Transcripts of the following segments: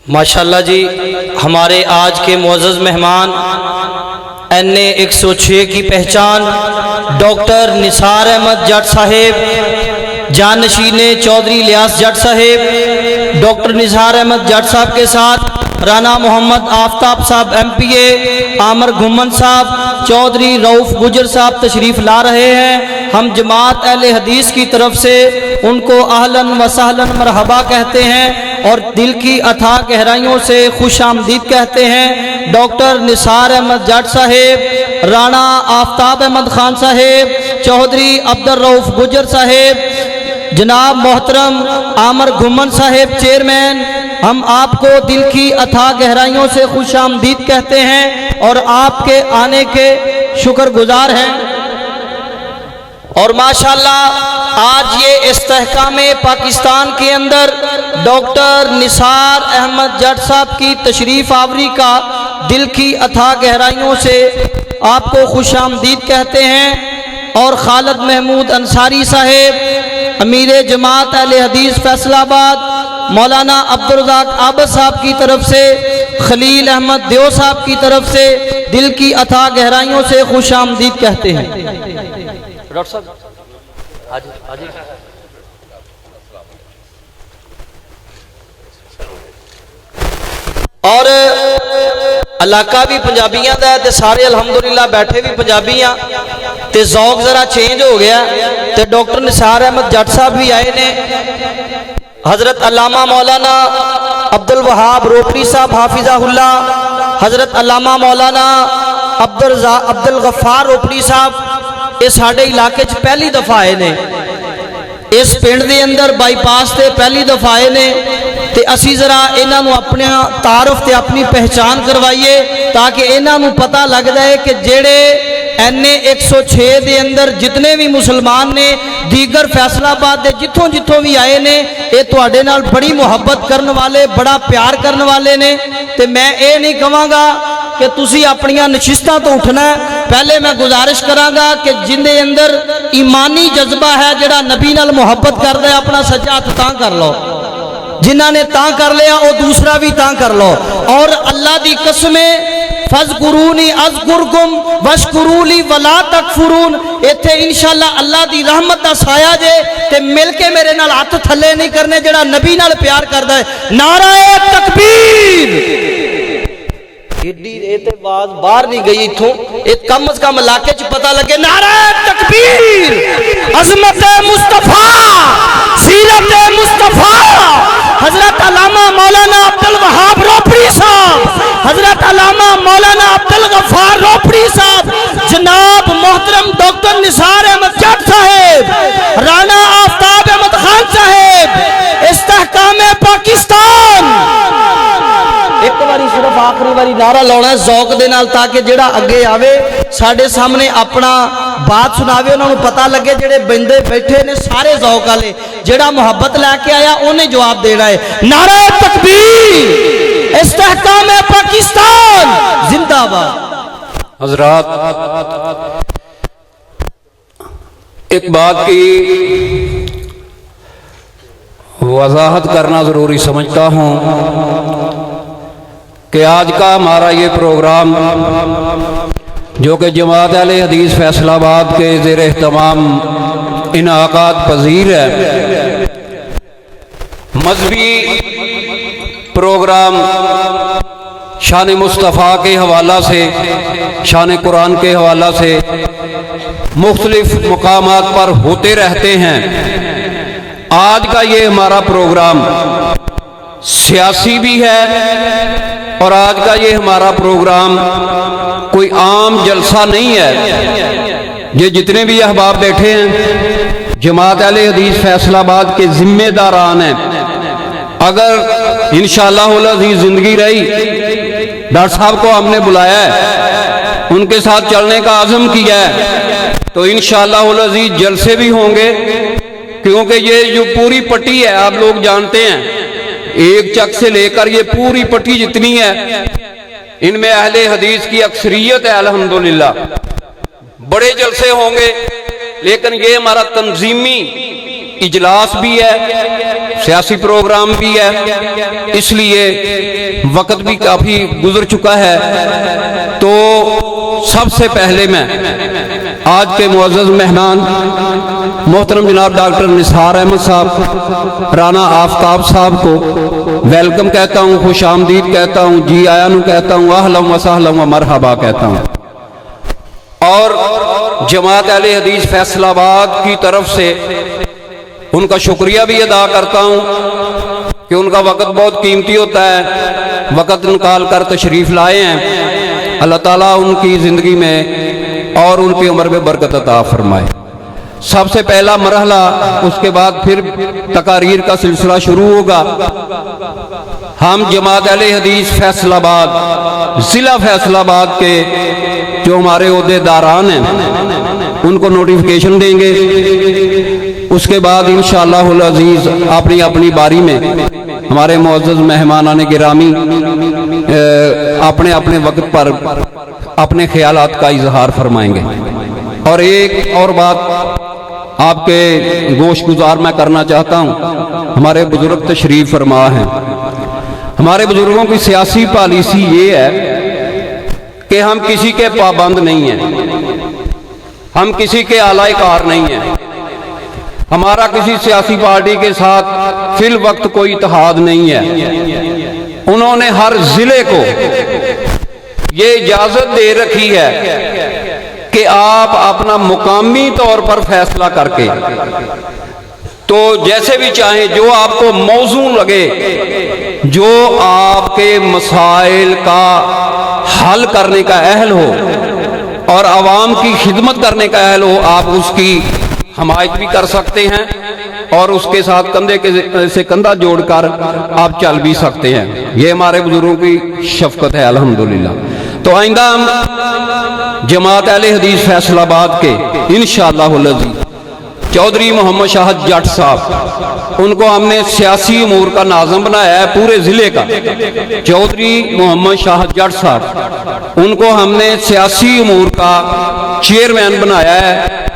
माशाल्लाह जी, हमारे आज के मुअज़्ज़ज़ मेहमान NA 106 की पहचान डॉक्टर निसार अहमद जट साहेब, जानशीने चौधरी लियास जट साहेब, डॉक्टर निसार अहमद जट साहब के साथ राना मोहम्मद आफ्ताब साहब MPA, आमर घुमन साहब, चौधरी रऊफ गुजर साहब तशरीफ़ ला रहे हैं। हम जमात अहले हदीस की तरफ से उनको अहलन व सहलन मरहबा कहते हैं और दिल की अथाह गहराइयों से खुश आमदीद कहते हैं। डॉक्टर निसार अहमद जट साहेब, राना आफ्ताब अहमद खान साहेब, चौधरी अब्दुल रऊफ गुजर साहेब, जनाब मोहतरम आमर घुमन साहेब चेयरमैन, हम आपको दिल की अथाह गहराइयों से खुश आमदीद कहते हैं और आपके आने के शुक्रगुजार हैं। और माशाल्लाह आज ये इस्तेहकाम पाकिस्तान के अंदर डॉक्टर निसार अहमद जट साहब की तशरीफ़ आवरी का दिल की अथाह गहराइयों से आपको खुश आमदीद कहते हैं। और खालिद महमूद अंसारी साहेब, अमीर जमात अहले हदीस फैसलाबाद, मौलाना अब्दुल रज़ाक आबद साहब की तरफ से, खलील अहमद देव साहब की तरफ से दिल की अथाह गहराइयों से खुश आमदीद कहते हैं। डॉक्टर साहब और इलाका भी पंजाबियों का है, सारे अलहमदुलिल्लाह बैठे भी पंजाबी हाँ, तो जौक जरा चेंज हो गया। तो डॉक्टर निसार अहमद जट साहब भी आए ने, हजरत अल्लामा मौलाना अब्दुल वहाब रोपड़ी साहब हाफिज़ाहुल्लाह, हजरत अल्लामा मौलाना अब्दुल गफ्फार रोपड़ी साहब, ये साडे इलाके च पहली दफा आए ने, इस पिंड के अंदर बाईपास से पहली दफा आए ने। तो असी जरा इन्हों अपने तारफ से अपनी पहचान करवाइए ताकि इन्हों पता लग जाए कि जेड़े NA 106 के अंदर जितने भी मुसलमान ने दीगर फैसलाबाद के जिथों जिथों भी आए ने, ये तुहाडे नाल बड़ी मुहब्बत करने वाले, बड़ा प्यार करने वाले ने। तो मैं ये नहीं कहांगा कि तुसी अपनियां नशिस्तां तो उठना है, पहले मैं गुजारिश करांगा कि जिंदे अंदर ईमानी जज्बा है, जिहड़ा नबी नाल मुहब्बत करदा है, अपना सज्जा हथ तां कर लो, जिन्हां ने तां कर लिया वो दूसरा भी तां कर लो। और अल्लाह दी कसमें फज़कुरूनी अज़कुरकुम वशकुरूली वला तकफुरून, इत्थे इंशाअल्लाह अल्लाह दी रहमत दा साया जे, ते मिल के मेरे नाल हथ थल्ले नहीं करने, जिहड़ा नबी नाल प्यार करदा है। नाराए तकबीर, एडी ते आवाज बाहर नहीं गई इथों, एक कम से कम इलाके च पता लगे नाराए तकबीर, अज़मत मुस्तफा, सीरत मुस्तफा, हजरत अल्लामा मौलाना अब्दुल वहाब रोपड़ी साहब, हजरत अल्लामा मौलाना अब्दुल गफ्फार रोपड़ी साहब, जनाब मोहतरम डॉक्टर निसार अहमद जट साहेब, राना आफ्ताब अहमद खान साहेब, इस्तेहकाम पाकिस्तान। एक बारी सिर्फ आखिरी बारी नारा लाना है जौक दे नाल, ताकि जेड़ा अगे आवे साडे सामने अपना बात सुनावे, उन्होंने पता लगे जेड़े बंदे बैठे ने सारे जौक वाले, जेड़ा मुहब्बत लैके आया उन्हें जवाब देना है। नारा तकबीर, इस्तेहकाम पाकिस्तान जिंदाबाद। हजरात, एक बात की वजाहत करना ज़रूरी समझता हूँ कि आज का हमारा ये प्रोग्राम जो कि जमात अहले हदीस फैसलाबाद के ज़ेर एहतमाम इनाकात पजीर है, मजहबी प्रोग्राम शान मुस्तफ़ा के हवाला से, शान कुरान के हवाला से मुख्तलिफ मकामात पर होते रहते हैं। आज का ये हमारा प्रोग्राम सियासी भी है और आज का ये हमारा प्रोग्राम कोई आम जलसा नहीं है। ये जितने भी अहबाब बैठे हैं जमात अहले हदीस फैसलाबाद के जिम्मेदारान हैं। अगर इंशाअल्लाह अज़ीज़ ज़िंदगी रही, डॉक्टर साहब को हमने बुलाया है, उनके साथ चलने का आज़म किया है, तो इंशाअल्लाह अज़ीज़ जलसे भी होंगे, क्योंकि ये जो पूरी पट्टी है आप लोग जानते हैं, एक चक से लेकर ये पूरी पट्टी जितनी है, इनमें अहले हदीस की अक्सरियत है अल्हम्दुलिल्लाह। बड़े जलसे होंगे, लेकिन ये हमारा तंजीमी इजलास भी है, सियासी प्रोग्राम भी है, इसलिए वक्त भी काफ़ी गुजर चुका है। तो सबसे पहले मैं आज के मुअज़्ज़ज़ मेहमान मोहतरम जनाब डॉक्टर निसार अहमद साहब, राना आफ्ताब साहब को वेलकम कहता हूँ, खुश आमदीद कहता हूँ, जी आयानु कहता हूँ, अहलन व सहलन व मरहबा कहता हूँ। और जमात अहले हदीस फैसलाबाद की तरफ से उनका शुक्रिया भी अदा करता हूँ कि उनका वक़्त बहुत कीमती होता है, वक़्त निकाल कर तशरीफ़ लाए हैं। अल्लाह ताला उनकी ज़िंदगी में और उनकी उम्र में बरकत अता फरमाए। सबसे पहला मरहला, उसके बाद फिर तकारीर का सिलसिला शुरू होगा। हम जमात अहले हदीस फैसलाबाद, ज़िला फैसलाबाद के जो हमारे ओहदेदारान हैं उनको नोटिफिकेशन देंगे। उसके बाद इंशाअल्लाहुल अज़ीज़ अपनी अपनी बारी में हमारे मुअज़्ज़ज़ मेहमानान गिरामी अपने अपने वक्त पर अपने ख्यालात का इजहार फरमाएंगे। और एक और बात आपके गोश गुजार मैं करना चाहता हूँ, हमारे बुजुर्ग तशरीफ फरमा हैं। हमारे बुजुर्गों की सियासी पॉलिसी ये है कि हम किसी के पाबंद नहीं हैं, हम किसी के आलाए कार नहीं हैं, हमारा किसी सियासी पार्टी के साथ फिल वक्त कोई इत्तेहाद नहीं है। उन्होंने हर जिले को ये इजाजत दे रखी है कि आप अपना मुकामी तौर पर फैसला करके तो जैसे भी चाहें, जो आपको मौजू लगे, जो आपके मसाइल का हल करने का अहल हो और आवाम की खिदमत करने का अहल हो, आप उसकी हमायत भी कर सकते हैं और उसके साथ कंधे से कंधा जोड़कर आप चल भी सकते हैं। ये हमारे बुजुर्गों की शफकत है अल्हम्दुलिल्लाह। तो आइंदा हम जमात अहले हदीस फैसलाबाद के इंशाअल्लाहुल अज़ीज़ चौधरी मोहम्मद शाह जट साहब, उनको हमने सियासी उमूर का नाज़िम बनाया है पूरे ज़िले का। चौधरी मोहम्मद शाह जट साहब, उनको हमने सियासी उमूर का चेयरमैन बनाया है।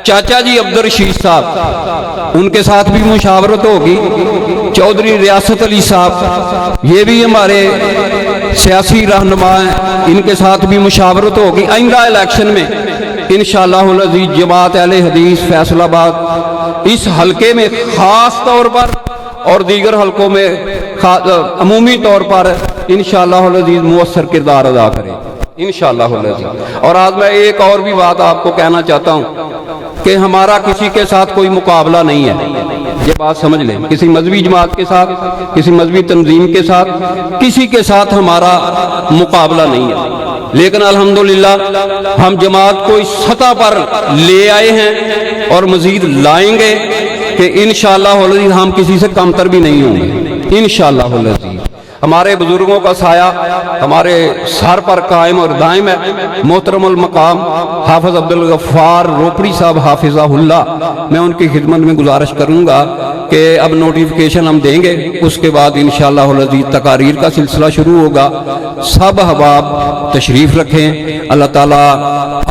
चाचा जी अब्दुल रशीद साहब, उनके साथ भी मुशावरत होगी। चौधरी रियासत अली साहब, ये भी हमारे सियासी रहनुमा हैं, इनके साथ भी मुशावरत होगी। आइंदा इलेक्शन में इंशाअल्लाहुल अज़ीज़ जमात अहले हदीस फैसलाबाद इस हलके में ख़ास तौर पर और दीगर हलकों में अमूमी तौर पर इंशाअल्लाहुल अज़ीज़ मुअस्सर किरदार अदा करे इंशाअल्लाहुल अज़ीज़। और आज मैं एक और भी बात आपको कहना चाहता हूँ कि हमारा किसी के साथ कोई मुकाबला नहीं है, ये बात समझ लें। किसी मजहबी जमात के साथ, किसी मजहबी तंजीम के साथ, किसी के साथ हमारा मुकाबला नहीं है। लेकिन अल्हम्दुलिल्लाह हम जमात को इस सतह पर ले आए हैं और मजीद लाएंगे कि इंशाअल्लाह हम किसी से कमतर भी नहीं होंगे इंशाअल्लाह। हमारे बुजुर्गों का साया हमारे सर पर कायम और दायम है। मोहतरमुल मकाम हाफिज अब्दुल गफ्फार रोपड़ी साहब हाफिज़हुल्लाह, मैं उनकी खिदमत में गुजारिश करूँगा कि अब नोटिफिकेशन हम देंगे, उसके बाद इंशाअल्लाह अज़ीज़ तकारीर का सिलसिला शुरू होगा। सब अहबाब तशरीफ़ रखें। अल्लाह ताला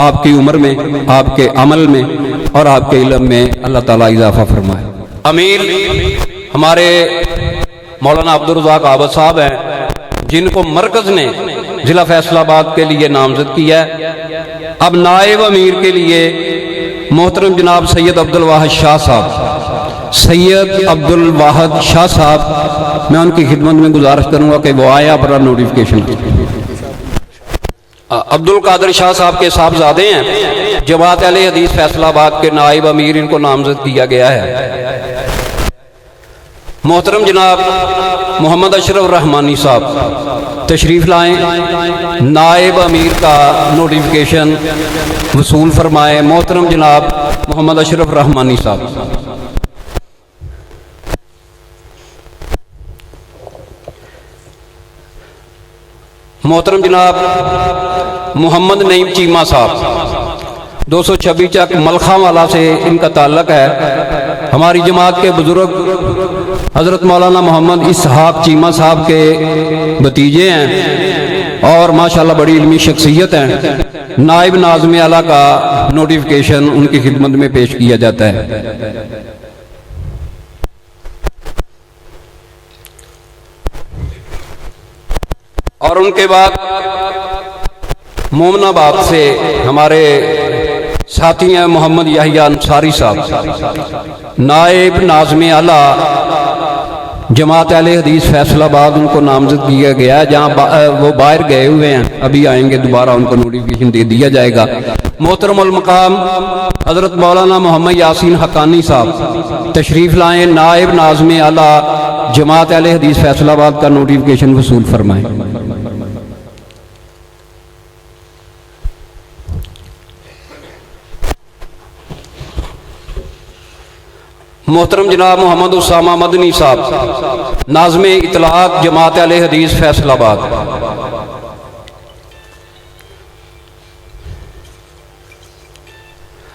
आपकी उम्र में, आपके अमल में और आपके इल्म में अल्लाह ताला इजाफा फरमाए। अमीर हमारे मौलाना अब्दुल रज़ाक आबद साहब हैं, जिनको मरकज़ ने ज़िला फैसलाबाद के लिए नामज़द किया है। अब नायब अमीर के लिए मोहतरम जनाब सैयद अब्दुल वाहिद शाह साहब, सैयद अब्दुल वाहिद शाह साहब, मैं उनकी खिदमत में गुजारिश करूँगा कि वो आया अपना नोटिफिकेशन। अब्दुल कादिर शाह साहब के साहबजादे हैं, जमात अहले हदीस फैसलाबाद के नायब अमीर, इनको नामज़द किया गया है। मोहतरम जनाब मोहम्मद अशरफ रहमानी साहब तशरीफ़ लाएँ, नायब अमीर का नोटिफिकेशन वसूल फरमाए। मोहतरम जनाब मोहम्मद अशरफ रहमानी साहब। मोहतरम जनाब मोहम्मद नईम चीमा साहब, 226 चक मलखा वाला से इनका ताल्लुक है। हमारी जमात के बुजुर्ग हज़रत मौलाना मोहम्मद इसहाक चीमा साहब के भतीजे हैं और माशाल्लाह बड़ी इल्मी शख्सियत हैं। नायब नाज़िम आला का नोटिफिकेशन उनकी खिदमत में पेश किया जाता है। और उनके बाद मोमनाबाद से हमारे साथी हैं मोहम्मद याहिया अंसारी साहब, नायब नाज़िम आला जमात अहले हदीस फैसलाबाद, उनको नामजद किया गया है। जहाँ वो बाहर गए हुए हैं, अभी आएंगे, दोबारा उनको नोटिफिकेशन दे दिया जाएगा। मोहतरम उल मकाम हज़रत मौलाना मोहम्मद यासीन हक्कानी साहब तशरीफ़ लाएँ, नायब नाज़िम आला जमात अहले हदीस फैसलाबाद का नोटिफिकेशन वसूल फरमाएँ। मोहतरम जनाब मोहम्मद उसामा मदनी साहब, नाज़िम इतलाक़ जमात अहले हदीस फैसलाबाद।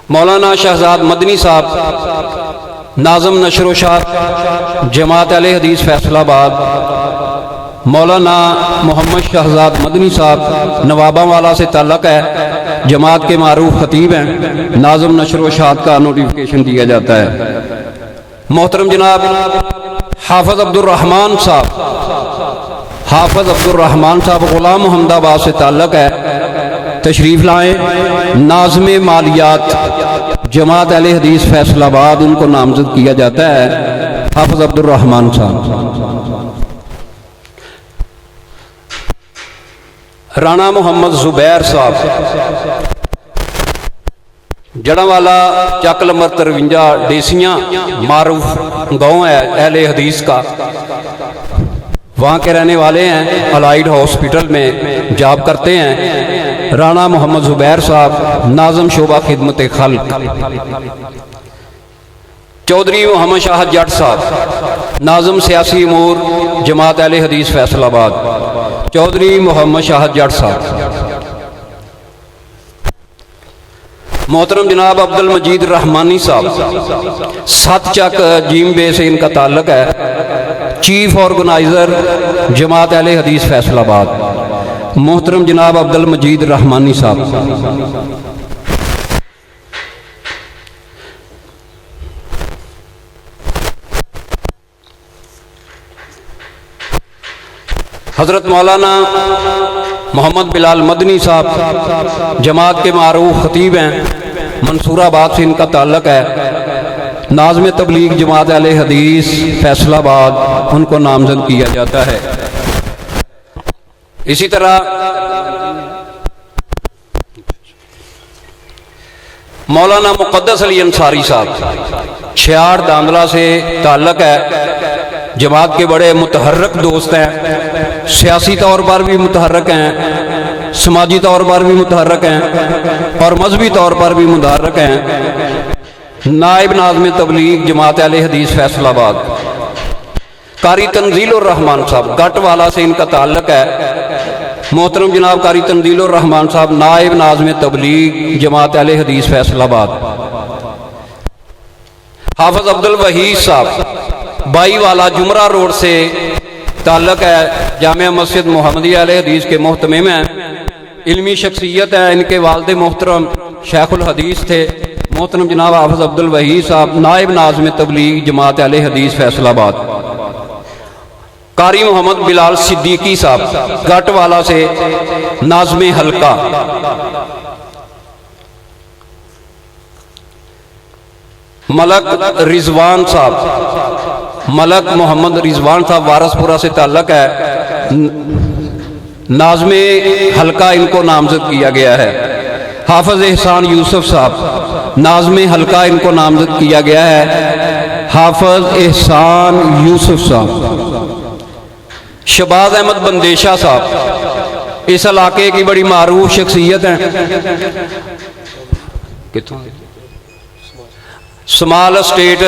मौलाना शहजाद मदनी साहब, नाज़िम नशरोशात जमात अहले हदीस फैसलाबाद। मौलाना मोहम्मद शहजाद मदनी साहब नवाबावाला से ताल्लुक़ है, जमात के मारूफ खतीब हैं, नाज़िम नशरोशात का नोटिफिकेशन दिया जाता है। मोहतरम जनाब हाफिज अब्दुर्रहमान साहब, हाफिज अब्दुर्रहमान साहब गुलाम मोहम्मदाबाद से ताल्लुक़ है, तशरीफ़ लाएँ, नाज़िम मालियात जमात अहले हदीस फैसलाबाद, उनको नामजद किया जाता है, हाफिज अब्दुर्रहमान साहब। राणा मोहम्मद जुबैर साहब, जड़ावाला चक नंबर 53 डेसियाँ, मारूफ गाँव है अहले हदीस का, वहाँ के रहने वाले हैं, अलाइड हॉस्पिटल में जॉब करते हैं। राणा मोहम्मद जुबैर साहब, नाज़िम शोबा खिदमत खल्क। चौधरी मोहम्मद शाह जट साहब, नाज़िम सियासी अमूर जमात अहले हदीस फैसलाबाद। चौधरी मोहम्मद शाह जट साहब। मोहतरम जनाब अब्दुल मजीद रहमानी साहब, 7 चक जीम बे से इनका ताल्लुक है, चीफ ऑर्गेनाइजर जमात अहले हदीस फैसलाबाद। मोहतरम जनाब अब्दुल मजीद रहमानी साहब। हज़रत मौलाना मोहम्मद बिलाल मदनी साहब, जमात के मारूफ खतीब हैं, मंसूराबाद से इनका ताल्लुक है, नाज़िम तबलीग जमात अहले हदीस फैसलाबाद, उनको नामजद किया जाता है। इसी तरह मौलाना मुक़द्दस अली अंसारी साहब, 66 दांदला से ताल्लुक है, जमात के बड़े मुतहर्रक दोस्त हैं, सियासी तौर पर भी मुतहर्रक हैं, समाजी तौर पर भी मुतहर्रक हैं और मजहबी तौर पर भी मुतहर्रक हैं। नायब नाज़िम तबलीग जमात अहले हदीस फैसलाबाद। कारी तंजीलुर रहमान साहब, गटवाला से इनका ताल्लुक है। मोहतरम जनाब कारी तंजीलुर रहमान साहब, नायब नाज़िम तबलीग जमात अहले हदीस फैसलाबाद। हाफिज अब्दुल वहीद साहब, बाईवाला जुमरा रोड से ताल्लुक है, जामिया मस्जिद मोहम्मदिया अहले हदीस के मोहतमिम हैं, इल्मी शख्सियत है। इनके वालिद मोहतरम शेखुल हदीस थे। मोहतरम जनाब हाफिज अब्दुल वहीद साहब, नायब नाज़िम तबलीग जमात अहले हदीस फैसलाबाद। कारी मोहम्मद बिलाल सिद्दीकी साहब, गटवाला से नाज़िम हल्का। मलक रिजवान साहब, मलक मोहम्मद रिजवान साहब, वारसपुरा से ताल्लुक है, नाज़िम हल्का, इनको नामजद किया गया है। हाफिज एहसान यूसुफ साहब, नाज़िम हल्का, इनको नामजद किया गया है, हाफिज एहसान यूसुफ साहब। शबाज अहमद बंदेशा साहब, इस इलाके की बड़ी मारूफ शख्सियत हैं, कितों स्मॉल स्टेट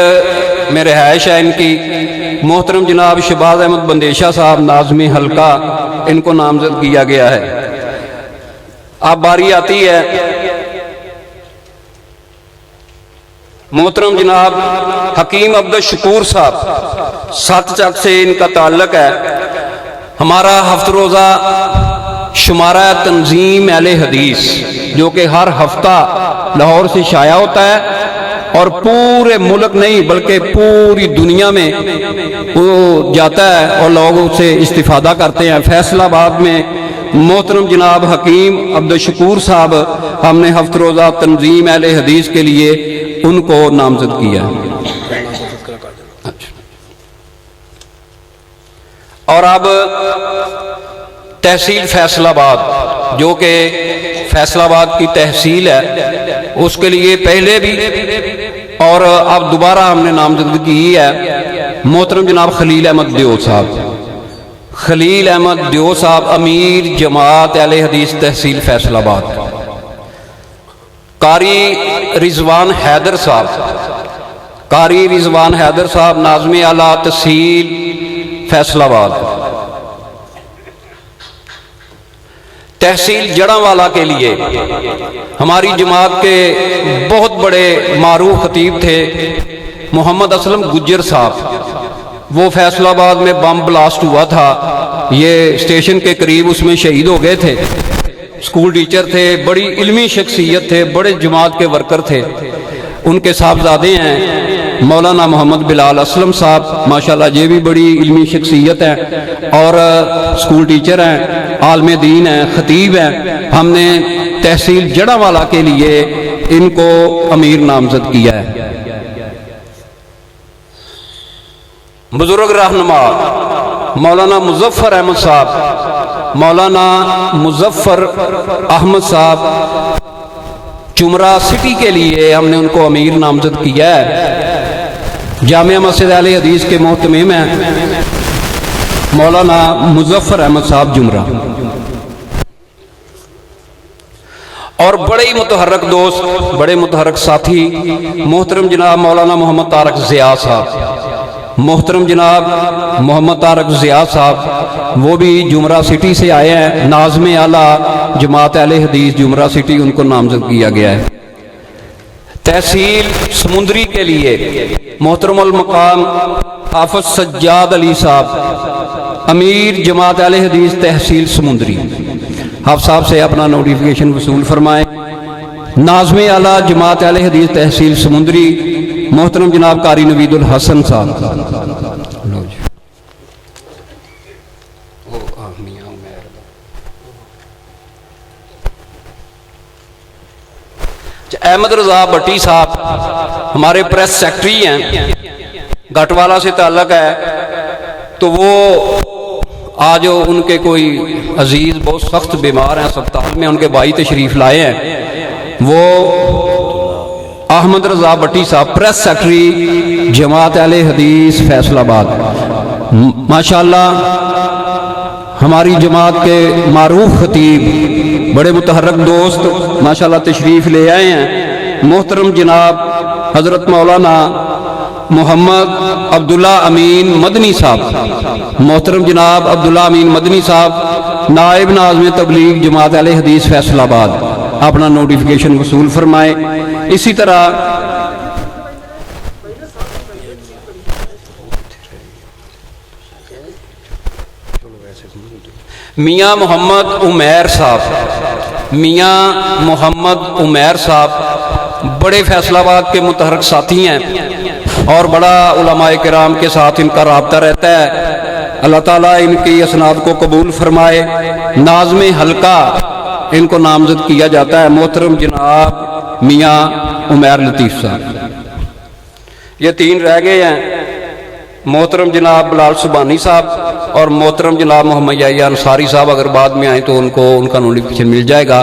में रिहाइश है इनकी। मोहतरम जनाब शबाज अहमद बंदेशा साहब, नाज़िम हल्का, इनको नामजद किया गया है। अब बारी आती है मोहतरम जनाब हकीम अब्दुल शकूर साहब, 7 चक से इनका ताल्लुक है। हमारा हफ्त रोज़ा शुमारा तंजीम अहले हदीस, जो कि हर हफ्ता लाहौर से शाया होता है, और पूरे मुल्क नहीं बल्कि पूरी दुनिया में वो जाता है और लोग उससे इस्तिफादा करते हैं। फैसलाबाद में मोहतरम जनाब हकीम अब्दुल शकूर साहब हमने हफ्त रोज़ा तंजीम अहले हदीस के लिए उनको नामजद किया है। और अब तहसील फैसलाबाद जो कि फैसलाबाद की तहसील है उसके लिए पहले भी और अब दोबारा हमने नामजदगी की है मोहतरम जनाब खलील अहमद दियो साहब। खलील अहमद दियो साहब अमीर जमात अहले हदीस तहसील फैसलाबाद। कारी रिजवान हैदर साहब, कारी रिजवान हैदर साहब नाज़िम आला तहसील फैसलाबाद। तहसील जड़ावाला के लिए हमारी जमात के बहुत बड़े मारूफ खतीब थे मोहम्मद असलम गुज्जर साहब। वो फैसलाबाद में बम ब्लास्ट हुआ था, ये स्टेशन के करीब उसमें शहीद हो गए थे। स्कूल टीचर थे, बड़ी इल्मी शख्सियत थे, बड़े जमात के वर्कर थे। उनके साहबजादे हैं मौलाना मोहम्मद बिलाल असलम साहब, माशाल्लाह ये भी बड़ी इल्मी शख्सियत है और स्कूल टीचर हैं, आलम दीन हैं, खतीब हैं। हमने तहसील जड़ावाला के लिए इनको अमीर नामजद किया है। बुजुर्ग रहनुमा मौलाना मुजफ्फर अहमद साहब, मौलाना मुजफ्फर अहमद साहब चुमरा सिटी के लिए हमने उनको अमीर नामजद किया है। जामिया मस्जिद अहले हदीस के मोहतमीम हैं मौलाना मुजफ्फर अहमद साहब जुमरा। और बड़े ही मुतहर्रक दोस्त, बड़े मुतहर्रक साथी मोहतरम जनाब मौलाना मोहम्मद तारक ज़िया साहब। मोहतरम जनाब मोहम्मद तारक ज़िया साहब वो भी जुमरा सिटी से आए हैं, नाज़िम आला जमात अहले हदीस जुमरा सिटी, उनको नामजद किया गया है। तहसील समुंदरी के लिए मोहतरमुल मकाम हाफिज सज्जाद अली साहब अमीर जमात अहले हदीस तहसील समुंदरी। आप साहब से अपना नोटिफिकेशन वसूल फरमाएं। नाज़िम आला जमात अहले हदीस तहसील समुंदरी मोहतरम जनाब कारी नवीदुल हसन साहब। अहमद रजा भट्टी साहब हमारे प्रेस सेक्रेटरी हैं, घटवाला से ताल्लुक है, तो वो आज उनके कोई अजीज बहुत सख्त बीमार हैं, अस्पताल में उनके भाई तशरीफ लाए हैं। वो अहमद रजा भट्टी साहब प्रेस सेक्रेटरी जमात अहले हदीस फैसलाबाद। माशाल्लाह हमारी जमात के मारूफ खतीब, बड़े मुतहर्रक दोस्त माशाल्लाह तशरीफ ले आए हैं। मोहतरम जनाब हजरत मौलाना मोहम्मद अब्दुल्ला अमीन मदनी साहब, मोहतरम जनाब अब्दुल्ला अमीन मदनी साहब नायब नाज़िम तबलीग जमात अहले हदीस फैसलाबाद, अपना नोटिफिकेशन वसूल फरमाए। इसी तरह मियाँ मोहम्मद उमैर साहब, मियाँ मोहम्मद उमैर साहब बड़े फैसलाबाद के मुतहर्रक साथी हैं और बड़ा उलमाए किराम के साथ इनका राब्ता रहता है। अल्लाह ताला इनकी असनाद को कबूल फरमाए। नाज़िम हल्का इनको नामजद किया जाता है मोहतरम जनाब मियाँ उमैर लतीफ़ साहब। ये तीन रह गए हैं, मोहतरम जनाब बिलाल सुबानी साहब और मोहतरम जनाब मोहम्मद याहिया अंसारी साहब। अगर बाद में आए तो उनको उनका नोटिफिकेशन मिल जाएगा।